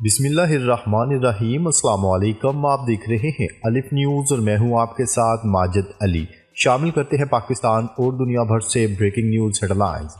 بسم اللہ الرحمن الرحیم۔ السلام علیکم، آپ دیکھ رہے ہیں الف نیوز اور میں ہوں آپ کے ساتھ ماجد علی۔ شامل کرتے ہیں پاکستان اور دنیا بھر سے breaking news headlines.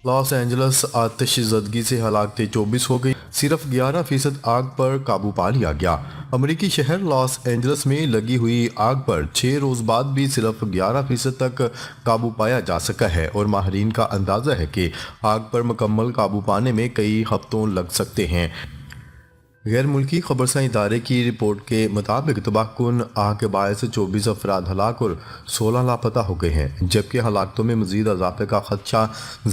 Los Angeles آتش زدگی سے ہلاکتیں 24 ہو گئی، صرف 11% آگ پر قابو پا لیا گیا۔ امریکی شہر لاس اینجلس میں لگی ہوئی آگ پر 6 روز بعد بھی صرف 11% تک قابو پایا جا سکا ہے، اور ماہرین کا اندازہ ہے کہ آگ پر مکمل قابو پانے میں کئی ہفتوں لگ سکتے ہیں۔ غیر ملکی خبرساں ادارے کی رپورٹ کے مطابق تباہ کن آگ کے باعث 24 افراد ہلاک اور 16 لاپتہ ہو گئے ہیں، جبکہ ہلاکتوں میں مزید اضافے کا خدشہ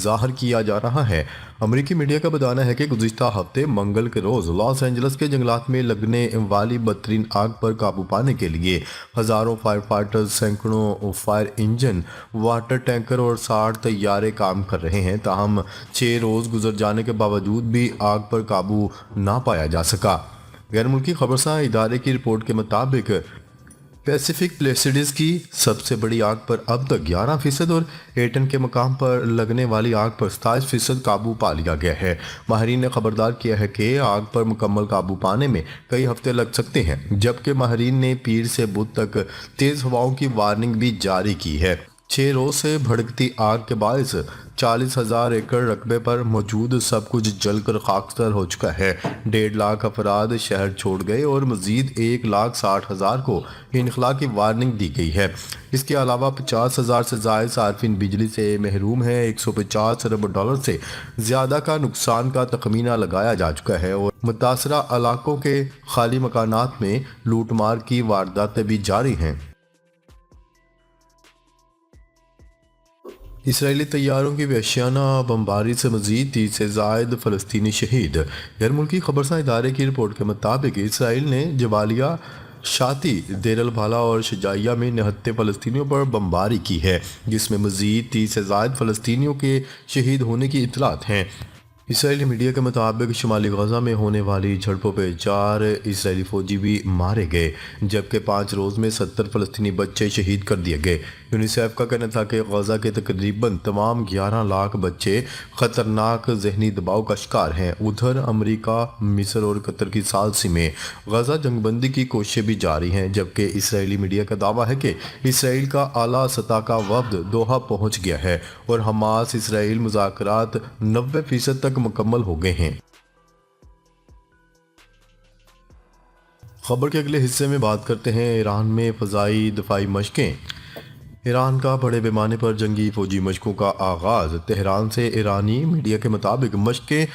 ظاہر کیا جا رہا ہے۔ امریکی میڈیا کا بتانا ہے کہ گزشتہ ہفتے منگل کے روز لاس اینجلس کے جنگلات میں لگنے والی بدترین آگ پر قابو پانے کے لیے ہزاروں فائر فائٹرز، سینکڑوں فائر انجن، واٹر ٹینکر اور 60 طیارے کام کر رہے ہیں، تاہم 6 روز گزر جانے کے باوجود بھی آگ پر قابو نہ پایا جا سکا۔ غیر ملکی خبرساں ادارے کی رپورٹ کے مطابق پیسیفک پلیسیڈز کی سب سے بڑی آگ پر اب تک 11% اور ایٹن کے مقام پر لگنے والی آگ پر 27% قابو پا لیا گیا ہے۔ ماہرین نے خبردار کیا ہے کہ آگ پر مکمل قابو پانے میں کئی ہفتے لگ سکتے ہیں، جبکہ ماہرین نے پیر سے بدھ تک تیز ہواؤں کی وارننگ بھی جاری کی ہے۔ 6 روز سے بھڑکتی آگ کے باعث 40,000 ایکڑ رقبے پر موجود سب کچھ جل کر خاکستر ہو چکا ہے۔ 1.5 لاکھ افراد شہر چھوڑ گئے اور مزید 1,60,000 کو انخلا کی وارننگ دی گئی ہے۔ اس کے علاوہ 50,000 سے زائد صارفین بجلی سے محروم ہیں۔ 150 ارب ڈالر سے زیادہ کا نقصان کا تخمینہ لگایا جا چکا ہے، اور متاثرہ علاقوں کے خالی مکانات میں لوٹ مار کی وارداتیں بھی جاری ہیں۔ اسرائیلی طیاروں کی وحشیانہ بمباری سے مزید 30 سے زائد فلسطینی شہید۔ غیر ملکی خبرساں ادارے کی رپورٹ کے مطابق اسرائیل نے جبالیہ، شاطی، دیر البالہ اور شجاعیہ میں نہتے فلسطینیوں پر بمباری کی ہے، جس میں مزید 30 سے زائد فلسطینیوں کے شہید ہونے کی اطلاعات ہیں۔ اسرائیلی میڈیا کے مطابق شمالی غزہ میں ہونے والی جھڑپوں پہ 4 اسرائیلی فوجی بھی مارے گئے، جبکہ 5 روز میں 70 فلسطینی بچے شہید کر دیے گئے۔ یونیسیف کا کہنا تھا کہ غزہ کے تقریباً تمام 11 لاکھ بچے خطرناک ذہنی دباؤ کا شکار ہیں۔ ادھر امریکہ، مصر اور قطر کی ثالثی میں غزہ جنگ بندی کی کوششیں بھی جاری ہیں، جبکہ اسرائیلی میڈیا کا دعویٰ ہے کہ اسرائیل کا اعلیٰ سطح کا وفد دوحہ پہنچ گیا ہے اور حماس اسرائیل مذاکرات 90% تک مکمل ہو گئے ہیں۔ خبر کے اگلے حصے میں بات کرتے ہیں ایران میں فضائی دفاعی مشقیں۔ ایران کا بڑے پیمانے پر جنگی فوجی مشقوں کا آغاز تہران سے۔ ایرانی میڈیا کے مطابق مشقیں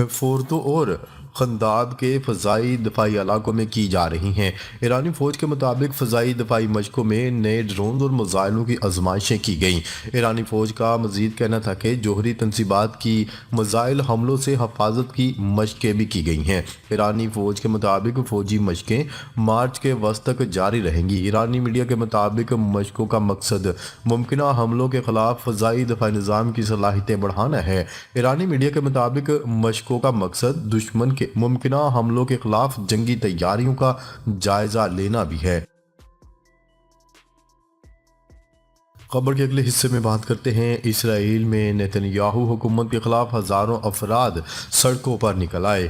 فوردو اور خنداد کے فضائی دفاعی علاقوں میں کی جا رہی ہیں۔ ایرانی فوج کے مطابق فضائی دفاعی مشقوں میں نئے ڈرون اور میزائلوں کی آزمائشیں کی گئیں۔ ایرانی فوج کا مزید کہنا تھا کہ جوہری تنصیبات کی میزائل حملوں سے حفاظت کی مشقیں بھی کی گئی ہیں۔ ایرانی فوج کے مطابق فوجی مشقیں مارچ کے وسط تک جاری رہیں گی۔ ایرانی میڈیا کے مطابق مشقوں کا مقصد ممکنہ حملوں کے خلاف فضائی دفاعی نظام کی صلاحیتیں بڑھانا ہے۔ ایرانی میڈیا کے مطابق مشقوں کا مقصد دشمن کے ممکنہ حملوں کے خلاف جنگی تیاریوں کا جائزہ لینا بھی ہے۔ خبر کے اگلے حصے میں بات کرتے ہیں اسرائیل میں نیتن یاہو حکومت کے خلاف ہزاروں افراد سڑکوں پر نکل آئے۔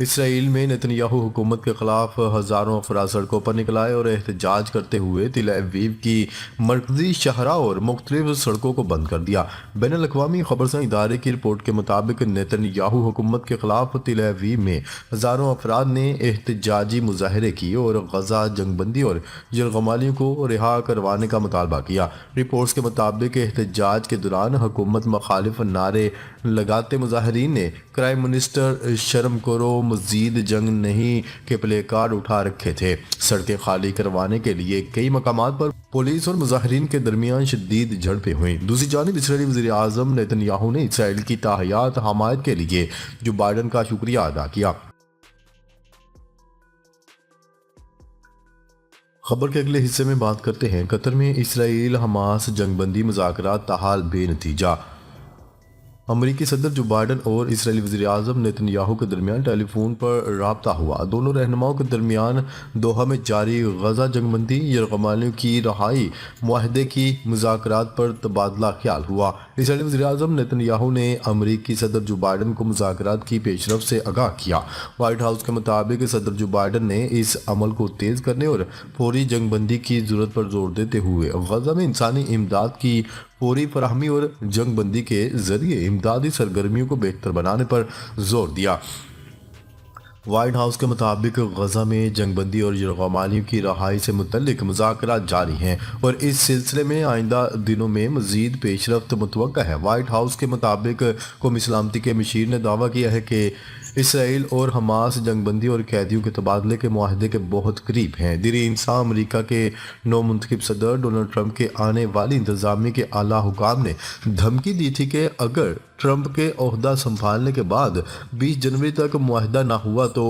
اسرائیل میں نیتن یاہو حکومت کے خلاف ہزاروں افراد سڑکوں پر نکل آئے اور احتجاج کرتے ہوئے تل ابیب کی مرکزی شاہراہ اور مختلف سڑکوں کو بند کر دیا۔ بین الاقوامی خبرساں ادارے کی رپورٹ کے مطابق نیتن یاہو حکومت کے خلاف تل ابیب میں ہزاروں افراد نے احتجاجی مظاہرے کیے اور غزہ جنگ بندی اور یرغمالیوں کو رہا کروانے کا مطالبہ کیا۔ رپورٹس کے مطابق احتجاج کے دوران حکومت مخالف نعرے لگاتے مظاہرین نے کرائم منسٹر شرم کرو، مزید جنگ نہیں کے پلے کارڈ اٹھا رکھے تھے۔ سڑکیں خالی کروانے کے لیے کئی مقامات پر پولیس اور مظاہرین کے درمیان شدید جھڑپیں ہوئیں۔ دوسری جانب اسرائیلی وزیر اعظم نیتن یاہو نے اسرائیل کی تاحیات حمایت کے لیے جو بائیڈن کا شکریہ ادا کیا۔ خبر کے اگلے حصے میں بات کرتے ہیں قطر میں اسرائیل حماس جنگ بندی مذاکرات تاحال بے نتیجہ۔ امریکی صدر جو بائیڈن اور اسرائیلی وزیر اعظم نیتن یاہو کے درمیان ٹیلی فون پر رابطہ ہوا۔ دونوں رہنماؤں کے درمیان دوحہ میں جاری غزہ جنگ بندی یرغمالیوں کی رہائی معاہدے کی مذاکرات پر تبادلہ خیال ہوا۔ اسرائیلی وزیر اعظم نیتن یاہو نے امریکی صدر جو بائیڈن کو مذاکرات کی پیش رفت سے آگاہ کیا۔ وائٹ ہاؤس کے مطابق صدر جو بائیڈن نے اس عمل کو تیز کرنے اور فوری جنگ بندی کی ضرورت پر زور دیتے ہوئے غزہ میں انسانی امداد کی فوری فراہمی اور جنگ بندی کے ذریعے امدادی سرگرمیوں کو بہتر بنانے پر زور دیا۔ وائٹ ہاؤس کے مطابق غزہ میں جنگ بندی اور یرغمالیوں کی رہائی سے متعلق مذاکرات جاری ہیں اور اس سلسلے میں آئندہ دنوں میں مزید پیش رفت متوقع ہے۔ وائٹ ہاؤس کے مطابق قومی سلامتی کے مشیر نے دعویٰ کیا ہے کہ اسرائیل اور حماس جنگ بندی اور قیدیوں کے تبادلے کے معاہدے کے بہت قریب ہیں۔ دیر انسان امریکہ کے نو منتخب صدر ڈونلڈ ٹرمپ کے آنے والی انتظامیہ کے اعلیٰ حکام نے دھمکی دی تھی کہ اگر ٹرمپ کے عہدہ سنبھالنے کے بعد 20 جنوری تک معاہدہ نہ ہوا تو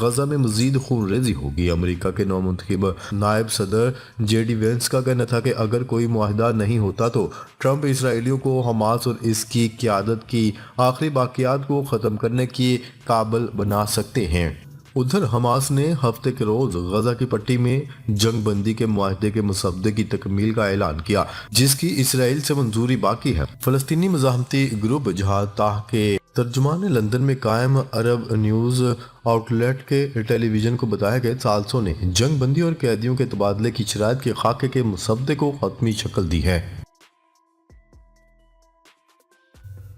غزہ میں مزید خون ریزی ہوگی۔ امریکہ کے نو منتخب نائب صدر جے ڈی وینس کا کہنا تھا کہ اگر کوئی معاہدہ نہیں ہوتا تو ٹرمپ اسرائیلیوں کو حماس اور اس کی قیادت کی آخری باقیات کو ختم کرنے کی قابل بنا سکتے ہیں۔ ادھر حماس نے ہفتے کے روز غزہ کی پٹی میں جنگ بندی کے معاہدے کے مسودے کی تکمیل کا اعلان کیا، جس کی اسرائیل سے منظوری باقی ہے۔ فلسطینی مزاحمتی گروپ جہاد تاہ کے ترجمان نے لندن میں قائم عرب نیوز آؤٹ لیٹ کے ٹیلی ویژن کو بتایا کہ ثالثوں نے جنگ بندی اور قیدیوں کے تبادلے کی شرائط کے خاکے کے مسودے کو حتمی شکل دی ہے۔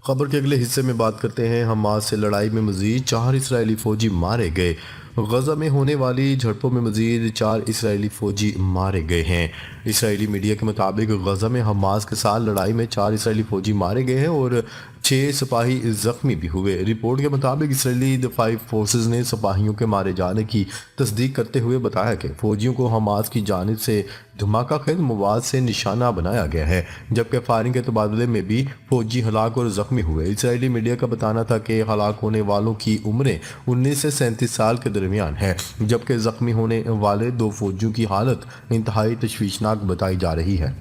خبر کے اگلے حصے میں بات کرتے ہیں حماس سے لڑائی میں مزید 4 اسرائیلی فوجی مارے گئے۔ غزہ میں ہونے والی جھڑپوں میں مزید 4 اسرائیلی فوجی مارے گئے ہیں۔ اسرائیلی میڈیا کے مطابق غزہ میں حماس کے ساتھ لڑائی میں 4 اسرائیلی فوجی مارے گئے ہیں اور 6 سپاہی زخمی بھی ہوئے۔ رپورٹ کے مطابق اسرائیلی دفاعی فورسز نے سپاہیوں کے مارے جانے کی تصدیق کرتے ہوئے بتایا کہ فوجیوں کو حماس کی جانب سے دھماکہ خیز مواد سے نشانہ بنایا گیا ہے، جبکہ فائرنگ کے تبادلے میں بھی فوجی ہلاک اور زخمی ہوئے۔ اسرائیلی میڈیا کا بتانا تھا کہ ہلاک ہونے والوں کی عمریں 19 سے 37 سال کے درمیان ہے، جبکہ زخمی ہونے والے 2 فوجیوں کی حالت انتہائی تشویشناک بتائی جا رہی ہے۔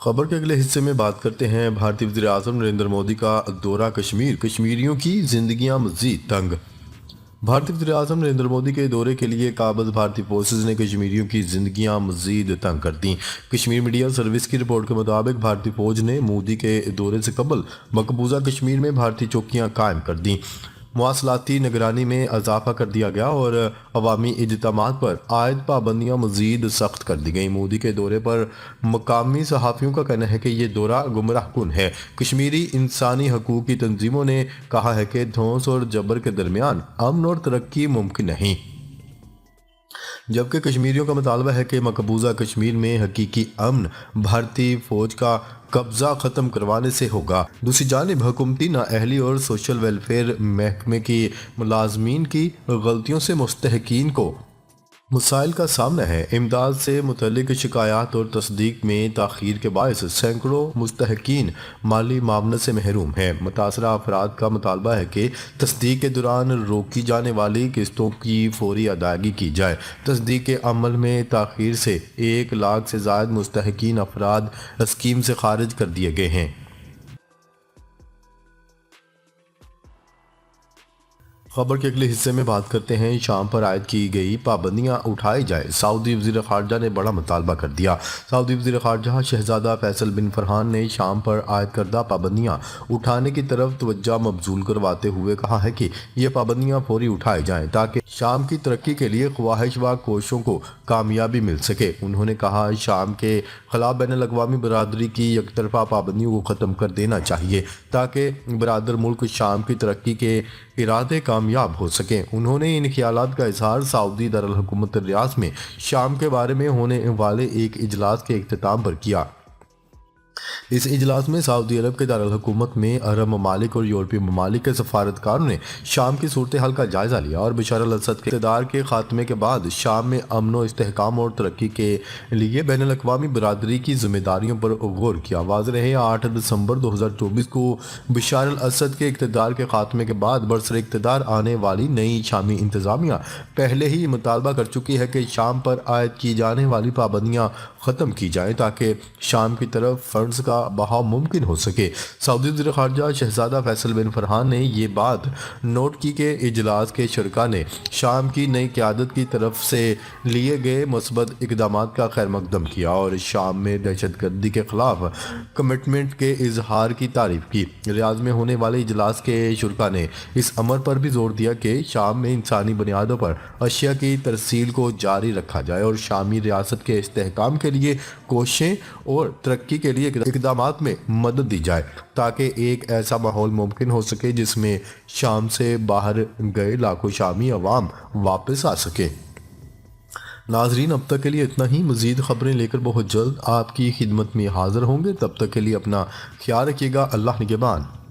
خبر کے اگلے حصے میں بات کرتے ہیں بھارتی وزیر اعظم نریندر مودی کا دورہ کشمیر، کشمیریوں کی زندگیاں مزید تنگ۔ بھارتی وزیر اعظم نریندر مودی کے دورے کے لیے قابض بھارتی فورسز نے کشمیریوں کی زندگیاں مزید تنگ کر دیں۔ کشمیر میڈیا سروس کی رپورٹ کے مطابق بھارتی فوج نے مودی کے دورے سے قبل مقبوضہ کشمیر میں بھارتی چوکیاں قائم کر دیں، مواصلاتی نگرانی میں اضافہ کر دیا گیا اور عوامی اجتماعات پر عائد پابندیاں مزید سخت کر دی گئیں۔ مودی کے دورے پر مقامی صحافیوں کا کہنا ہے کہ یہ دورہ گمراہ کن ہے۔ کشمیری انسانی حقوق کی تنظیموں نے کہا ہے کہ دھونس اور جبر کے درمیان امن اور ترقی ممکن نہیں، جبکہ کشمیریوں کا مطالبہ ہے کہ مقبوضہ کشمیر میں حقیقی امن بھارتی فوج کا قبضہ ختم کروانے سے ہوگا۔ دوسری جانب حکومتی نااہلی اور سوشل ویلفیئر محکمے کی ملازمین کی غلطیوں سے مستحقین کو مسائل کا سامنا ہے۔ امداد سے متعلق شکایات اور تصدیق میں تاخیر کے باعث سینکڑوں مستحقین مالی معاونت سے محروم ہیں۔ متاثرہ افراد کا مطالبہ ہے کہ تصدیق کے دوران روکی جانے والی قسطوں کی فوری ادائیگی کی جائے۔ تصدیق کے عمل میں تاخیر سے 1 لاکھ سے زائد مستحقین افراد اسکیم سے خارج کر دیے گئے ہیں۔ خبر کے اگلے حصے میں بات کرتے ہیں شام پر عائد کی گئی پابندیاں اٹھائی جائے، سعودی وزیر خارجہ نے بڑا مطالبہ کر دیا۔ سعودی وزیر خارجہ شہزادہ فیصل بن فرحان نے شام پر عائد کردہ پابندیاں اٹھانے کی طرف توجہ مبذول کرواتے ہوئے کہا ہے کہ یہ پابندیاں فوری اٹھائی جائیں تاکہ شام کی ترقی کے لیے خواہش و کوششوں کو کامیابی مل سکے۔ انہوں نے کہا شام کے خلاف بین الاقوامی برادری کی یک طرفہ پابندیوں کو ختم کر دینا چاہیے تاکہ برادر ملک شام کی ترقی کے ارادے کامیاب ہو سکیں۔ انہوں نے ان خیالات کا اظہار سعودی دارالحکومت ریاض میں شام کے بارے میں ہونے والے ایک اجلاس کے اختتام پر کیا، اس اجلاس میں سعودی عرب کے دارالحکومت میں عرب ممالک اور یورپی ممالک کے سفارتکاروں نے شام کی صورتحال کا جائزہ لیا اور بشار الاسد کے اقتدار کے خاتمے کے بعد شام میں امن و استحکام اور ترقی کے لیے بین الاقوامی برادری کی ذمہ داریوں پر غور کیا۔ واضح رہے 8 دسمبر 2024 کو بشار الاسد کے اقتدار کے خاتمے کے بعد برسر اقتدار آنے والی نئی شامی انتظامیہ پہلے ہی مطالبہ کر چکی ہے کہ شام پر عائد کی جانے والی پابندیاں ختم کی جائیں تاکہ شام کی طرف فنڈز کا بہاؤ ممکن ہو سکے۔ سعودی وزیر خارجہ شہزادہ فیصل بن فرحان نے یہ بات نوٹ کی کہ اجلاس کے شرکاء نے شام کی نئی قیادت کی طرف سے لیے گئے مثبت اقدامات کا خیر مقدم کیا اور شام میں دہشت گردی کے خلاف کمٹمنٹ کے اظہار کی تعریف کی۔ ریاض میں ہونے والے اجلاس کے شرکاء نے اس امر پر بھی زور دیا کہ شام میں انسانی بنیادوں پر اشیاء کی ترسیل کو جاری رکھا جائے اور شامی ریاست کے استحکام کے لیے کوششیں اور ترقی کے لیے اقدامات میں مدد دی جائے تاکہ ایک ایسا ماحول ممکن ہو سکے جس میں شام سے باہر گئے لاکھوں شامی عوام واپس آ سکیں۔ ناظرین، اب تک کے لیے اتنا ہی۔ مزید خبریں لے کر بہت جلد آپ کی خدمت میں حاضر ہوں گے۔ تب تک کے لیے اپنا خیال رکھیے گا۔ اللہ نگہبان۔